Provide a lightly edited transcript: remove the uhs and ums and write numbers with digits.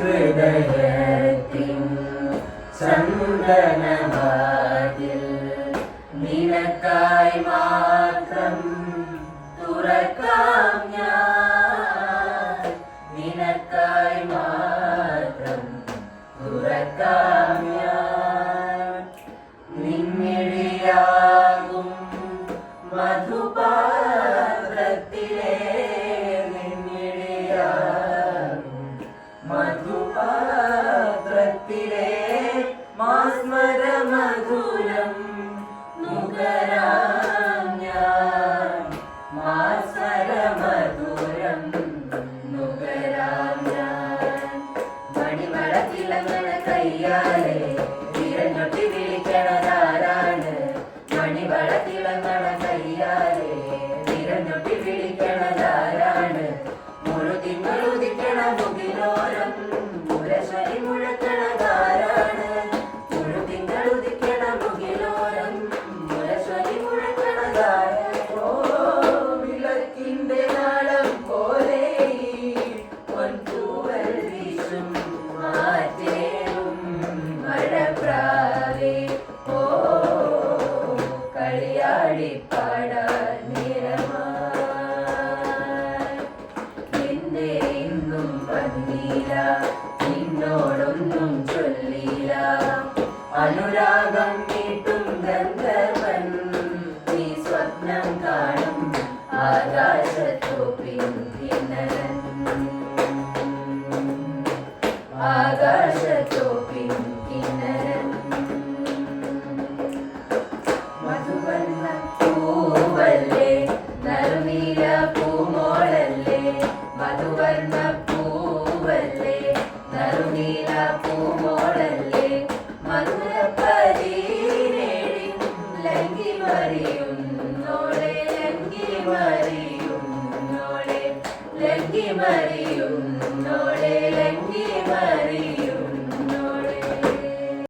ഹൃദയത്തിൻ ചന്ദനവാതിൽ നിനക്കായി മാത്രം തുറക്കാം ഞാൻ, നിനക്കായി മാത്രം തുറക്കാം ഞാൻ. നിന്നിഴിയാകും മധുപാത്രത്തിലെ, നിന്നിഴിയാകും മധുപാത്രത്തിലെ മാസ്മര മധുരം നുകരാം ഞാൻ, മാസ്മര മധുരം നുകരാം ഞാൻ. മണിമഴത്തിളങ്ങണ കയ്യാലെ വിരഞ്ഞൊട്ടി വിളിക്കണതാരാണ്, മണിമഴത്തിളങ്ങണ കയ്യാലെ വിരഞ്ഞൊട്ടി വിളിക്കണതാരാണ്. മുഴുതിങ്ങഴുതിക്കണ മുകിലോരം മുരശരി മുഴക്കണതാരാണ്, മുഴുതിങ്ങഴുതിക്കണ മുകിലോരം മുരശരി മുഴക്കണതാരാണ്. ഓ വിളക്കിന്റെ നാളം പോലെ പൊൻതൂവൽ വീശും മാറ്റേറും മഴപ്രാവേ, ഓ കളിയാടി പാടാൻ നേരമായി. എന്നെ ഇന്നും വന്നീല, നിന്നോടൊന്നും ചൊല്ലില, അനുരാഗം നീട്ടും ഗന്ധർവൻ നീ സ്വപ്നം കാണും ആകാശത്തോപ്പിൻ കിന്നരൻ, ആകാശത്തോപ്പിൻ കിന്നരൻ. മധുവർണ്ണ പൂവല്ലേ നറുനീല പൂമോളല്ലേ, മധുവർണ്ണ പൂവല്ലേ നറുനീല പൂമോളല്ലേ. മധുരപരീരേഴിൻ ലങ്കി മറിയുന്നോളെ, ലങ്കി മറിയുന്നോളെ, ലങ്കി മറിയും